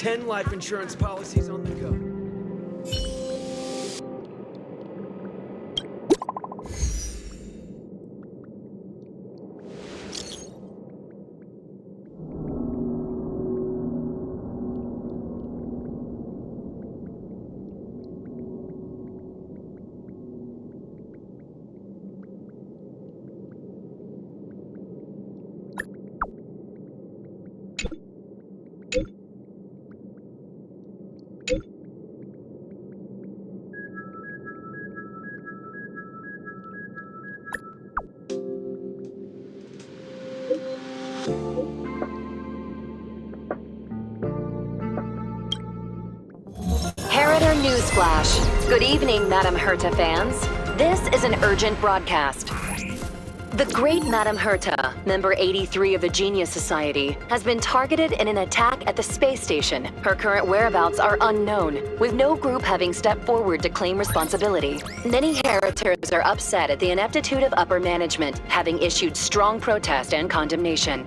10 life insurance policies on the go. Newsflash. Good evening, Madame Herta fans. This is an urgent broadcast. The great Madame Herta, member 83 of the Genius Society, has been targeted in an attack at the space station. Her current whereabouts are unknown, with no group having stepped forward to claim responsibility. Many Heritors are upset at the ineptitude of upper management, having issued strong protest and condemnation.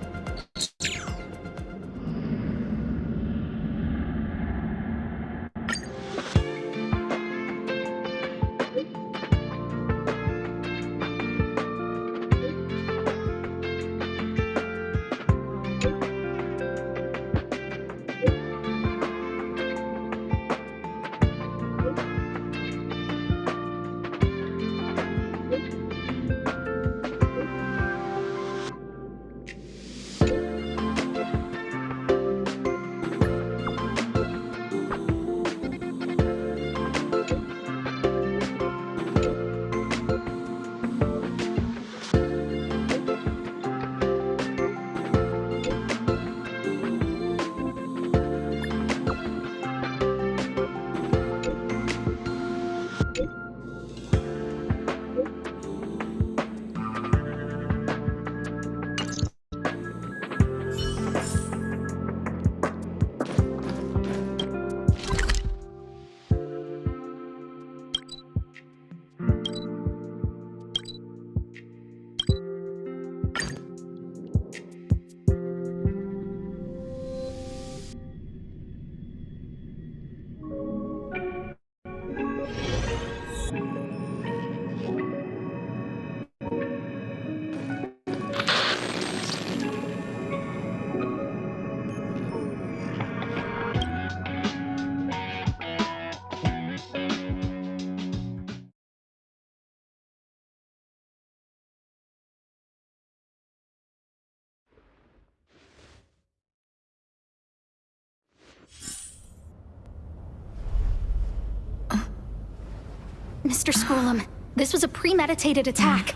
Mr. Schoolum, this was a premeditated attack.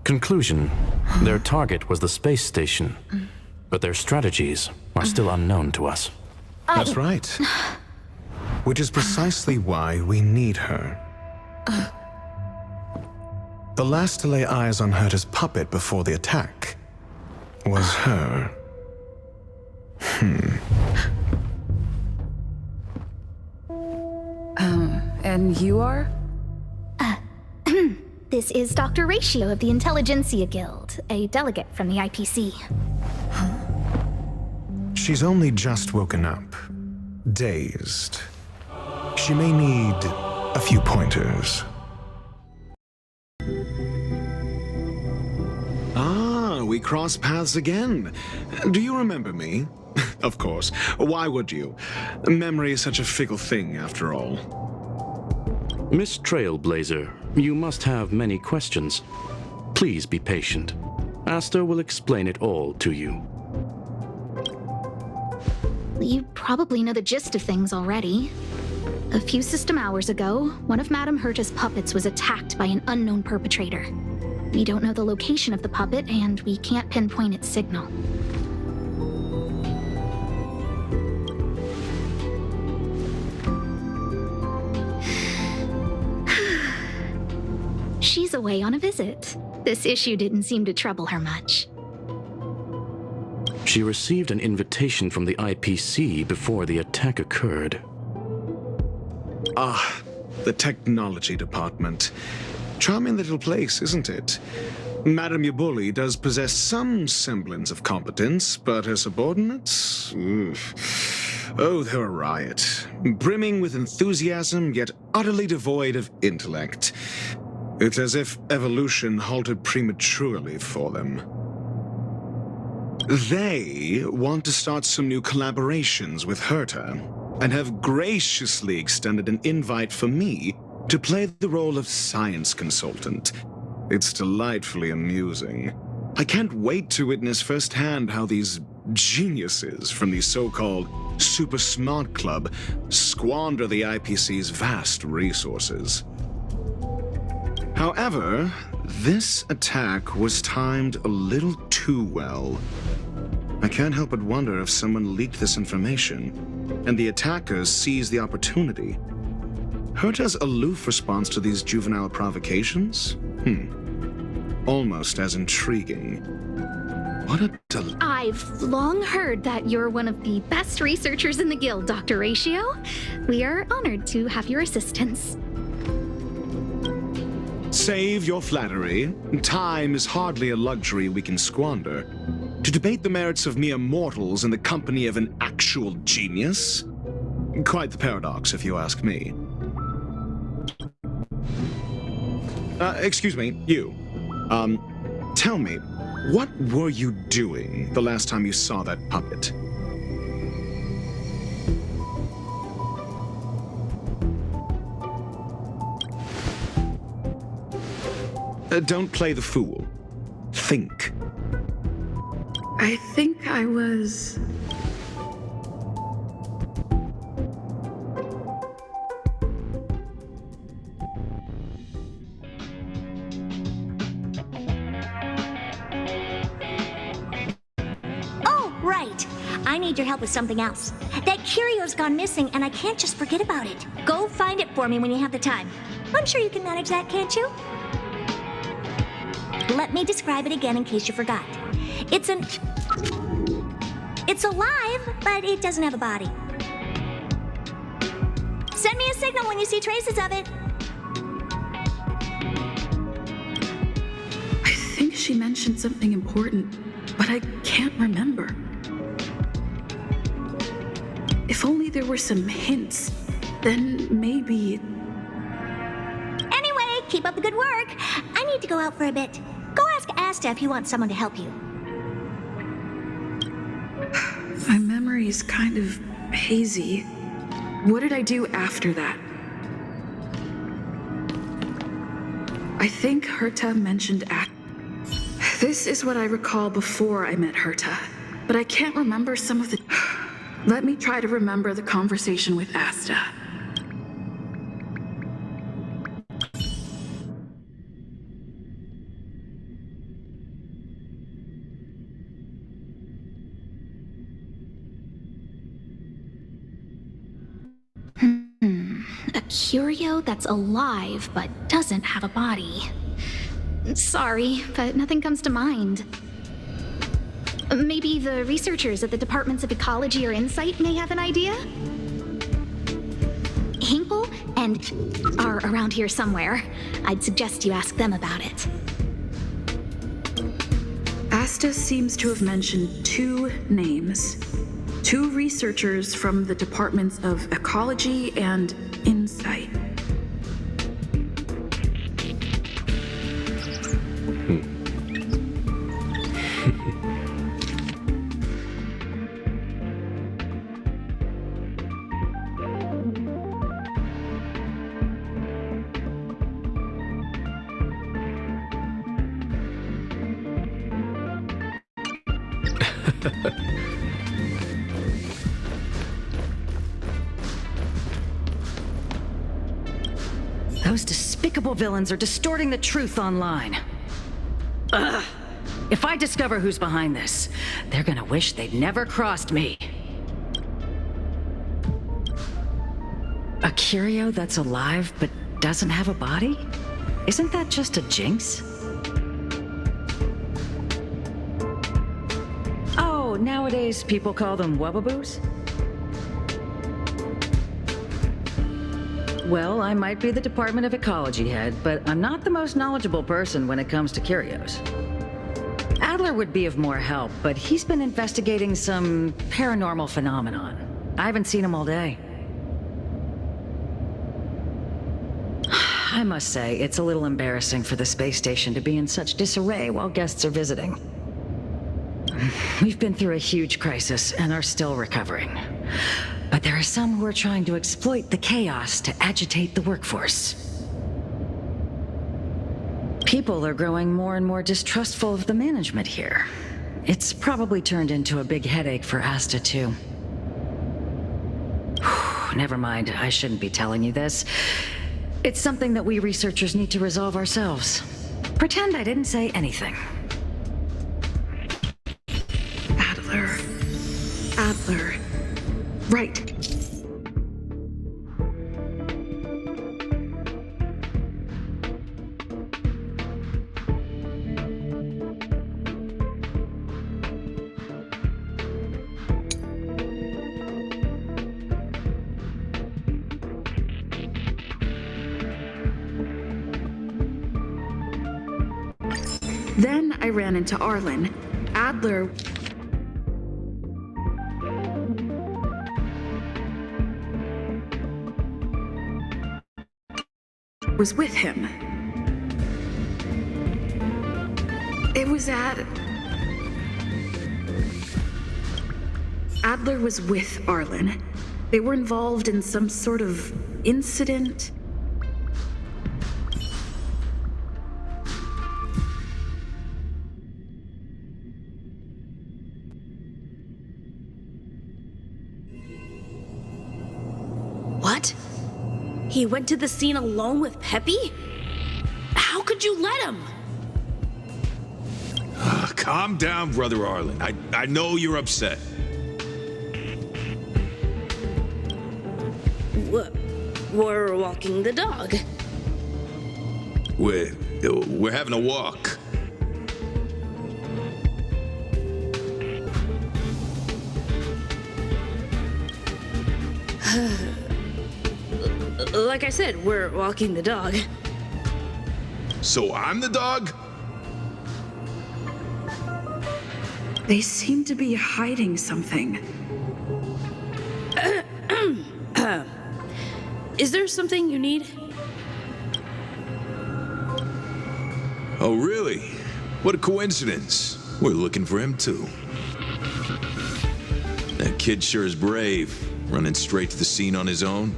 Conclusion: their target was the space station, but their strategies are still unknown to us. That's right. Which is precisely why we need her. The last to lay eyes on Herta's puppet before the attack was her. And you are? This is Dr. Ratio of the Intelligentsia Guild, a delegate from the IPC. She's only just woken up, dazed. She may need a few pointers. Ah, we cross paths again. Do you remember me? Of course. Why would you? Memory is such a fickle thing, after all. Miss Trailblazer, you must have many questions. Please be patient. Aster will explain it all to you. You probably know the gist of things already. A few system hours ago, one of Madame Herta's puppets was attacked by an unknown perpetrator. We don't know the location of the puppet, and we can't pinpoint its signal. She's away on a visit. This issue didn't seem to trouble her much. She received an invitation from the IPC before the attack occurred. Ah, the technology department. Charming little place, isn't it? Madame Yabuli does possess some semblance of competence, but her subordinates? Oof. Oh, they're a riot. Brimming with enthusiasm, yet utterly devoid of intellect. It's as if evolution halted prematurely for them. They want to start some new collaborations with Herta, and have graciously extended an invite for me to play the role of science consultant. It's delightfully amusing. I can't wait to witness firsthand how these geniuses from the so-called Super Smart Club squander the IPC's vast resources. However, this attack was timed a little too well. I can't help but wonder if someone leaked this information, and the attackers seized the opportunity. Herta's aloof response to these juvenile provocations? Almost as intriguing. What a I've long heard that you're one of the best researchers in the guild, Dr. Ratio. We are honored to have your assistance. Save your flattery. Time is hardly a luxury we can squander. To debate the merits of mere mortals in the company of an actual genius? Quite the paradox, if you ask me. Excuse me, you. Tell me, what were you doing the last time you saw that puppet? Don't play the fool. Think. I think I was... Right. I need your help with something else. That curio's gone missing, and I can't just forget about it. Go find it for me when you have the time. I'm sure you can manage that, can't you? Let me describe it again in case you forgot. It's alive, but it doesn't have a body. Send me a signal when you see traces of it. I think she mentioned something important, but I can't remember. If only there were some hints, then maybe... Anyway, keep up the good work. I need to go out for a bit. Go ask Asta if you want someone to help you. My memory's kind of hazy. What did I do after that? I think Herta mentioned This is what I recall before I met Herta, but I can't remember some of the... Let me try to remember the conversation with Asta. A curio that's alive but doesn't have a body. Sorry, but nothing comes to mind. Maybe the researchers at the Departments of Ecology or Insight may have an idea? Hinkle and are around here somewhere. I'd suggest you ask them about it. Asta seems to have mentioned two names. Two researchers from the Departments of Ecology and Insight. Those despicable villains are distorting the truth online. Ugh! If I discover who's behind this, they're gonna wish they'd never crossed me. A curio that's alive but doesn't have a body? Isn't that just a jinx? Oh, nowadays people call them wubbaboos? Well, I might be the Department of Ecology head, but I'm not the most knowledgeable person when it comes to curios. Adler would be of more help, but he's been investigating some paranormal phenomenon. I haven't seen him all day. I must say, it's a little embarrassing for the space station to be in such disarray while guests are visiting. We've been through a huge crisis and are still recovering. But there are some who are trying to exploit the chaos to agitate the workforce. People are growing more and more distrustful of the management here. It's probably turned into a big headache for Asta, too. Never mind, I shouldn't be telling you this. It's something that we researchers need to resolve ourselves. Pretend I didn't say anything. Adler. Right. Then I ran into Arlen. Adler was with him. It was Adler was with Arlen. They were involved in some sort of incident. What? He went to the scene alone with Peppy? How could you let him? Calm down, Brother Arlen. I know you're upset. We're walking the dog. We're having a walk. Like I said, we're walking the dog. So I'm the dog? They seem to be hiding something. Is there something you need? Oh, really? What a coincidence. We're looking for him, too. That kid sure is brave, running straight to the scene on his own.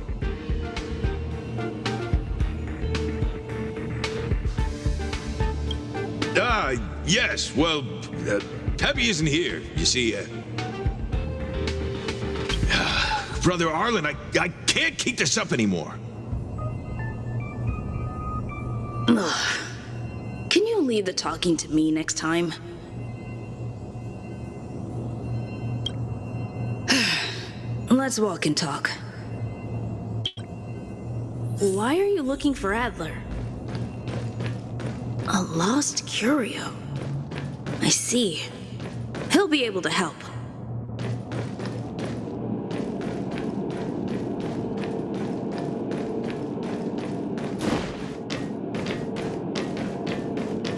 Yes, well, Peppy isn't here, you see. Brother Arlen, I can't keep this up anymore. Can you leave the talking to me next time? Let's walk and talk. Why are you looking for Adler? A lost curio. I see. He'll be able to help.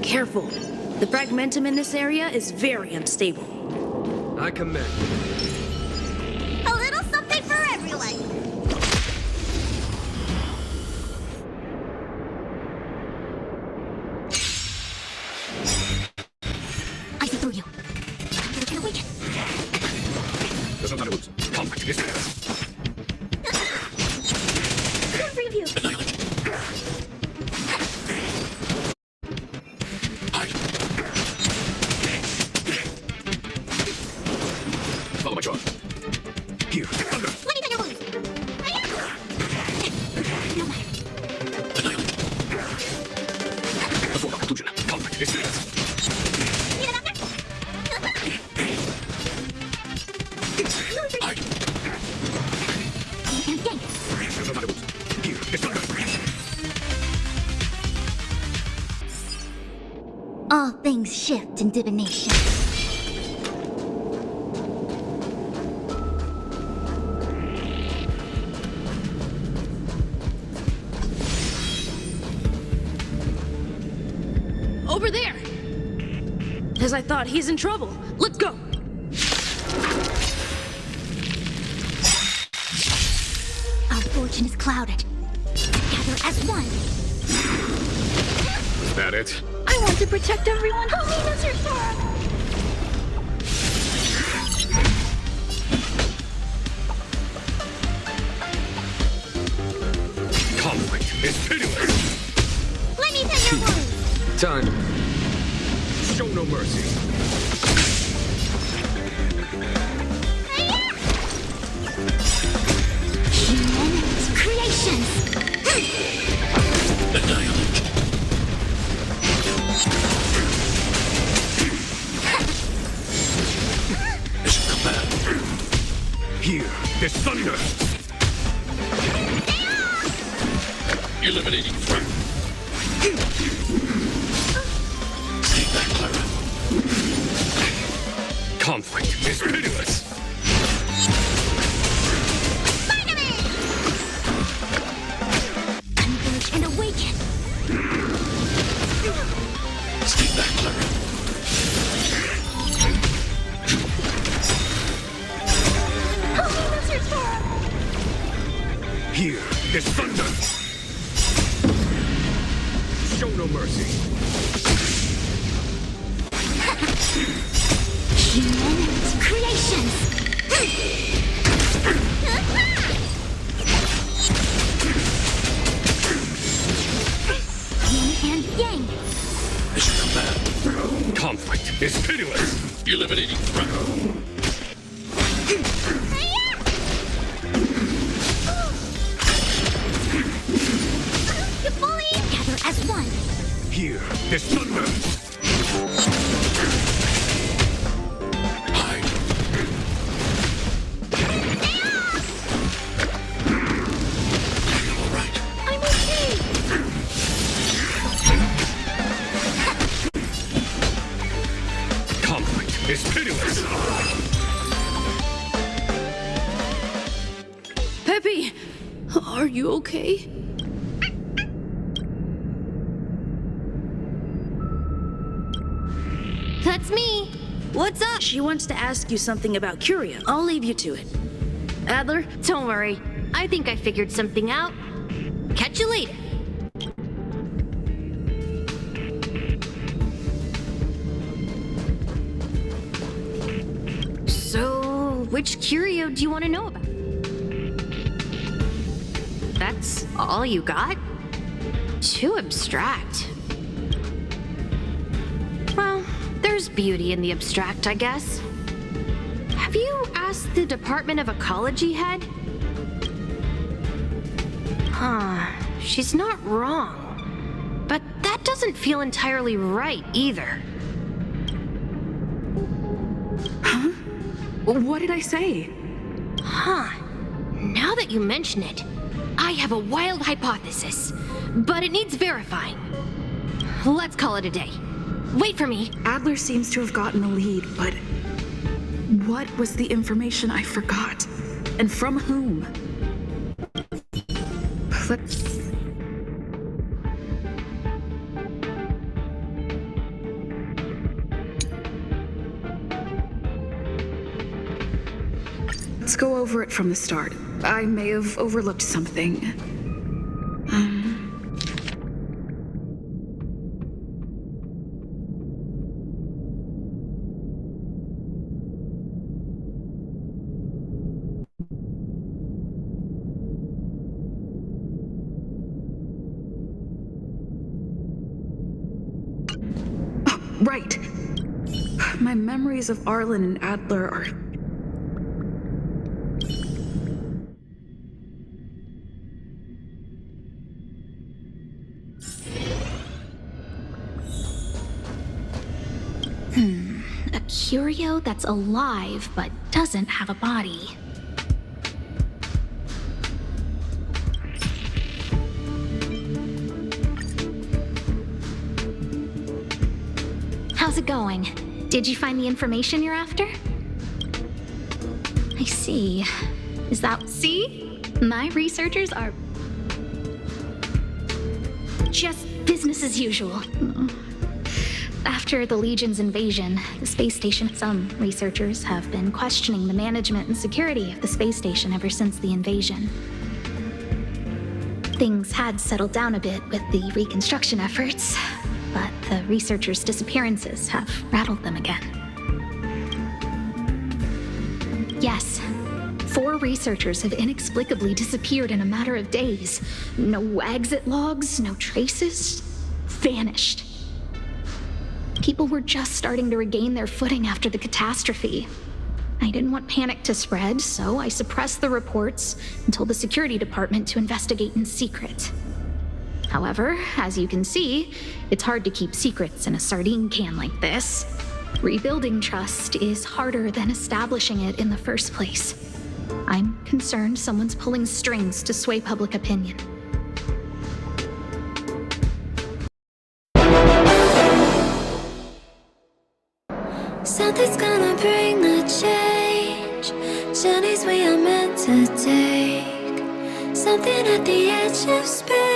Careful. The fragmentum in this area is very unstable. I commend. A little something for everyone. I see through you. I'm gonna get There's no time to lose. Contact is there. Good for you. Follow my charge. Here, under. Let me know. Before conclusion, contact is there. Need a doctor? There's no time to lose. Here, it's under. All things shift in divination. Over there! As I thought, he's in trouble. Let's go! vision is clouded. Together as one. Is that it? I want to protect everyone. Help me, Mr. Storm! Conflict is pitiless. Let me tell your wounds. Time. Show no mercy. Human creations. Annihilate. Mission command. Here, there's thunder. Eliminating threat. Stay back, Clara. Conflict is pitiless. Converge and awaken. Stay back, Clara. Help me, Mr. Storm. Here, there's thunder. Show no mercy. Human creations. Yin and yang. Mission command. Conflict is pitiless. Eliminating threat. You bully! Together as one. Here, there's thunder. Hide. All right. I'm okay. Conflict is pitiless. Peppy! Are you okay? That's me. What's up? She wants to ask you something about Curio. I'll leave you to it. Adler? Don't worry. I think I figured something out. Catch you later. So, which curio do you want to know about? That's all you got? Too abstract. Well, there's beauty in the abstract, I guess. Have you asked the Department of Ecology head? Huh, she's not wrong. But that doesn't feel entirely right either. Huh? What did I say? Huh. Now that you mention it, I have a wild hypothesis, but it needs verifying. Let's call it a day. Wait for me. Adler seems to have gotten the lead, but what was the information I forgot? And from whom? Let's go over it from the start. I may have overlooked something. Right. My memories of Arlen and Adler are... A curio that's alive but doesn't have a body. How's it going? Did you find the information you're after? I see. Is that... See? My researchers are... just business as usual. After the Legion's invasion, the space station, some researchers have been questioning the management and security of the space station ever since the invasion. Things had settled down a bit with the reconstruction efforts, but the researchers' disappearances have rattled them again. Yes, 4 researchers have inexplicably disappeared in a matter of days. No exit logs, no traces. Vanished. People were just starting to regain their footing after the catastrophe. I didn't want panic to spread, so I suppressed the reports and told the security department to investigate in secret. However, as you can see, it's hard to keep secrets in a sardine can like this. Rebuilding trust is harder than establishing it in the first place. I'm concerned someone's pulling strings to sway public opinion. Something's gonna bring the change. Journeys we are meant to take. Something at the edge of space.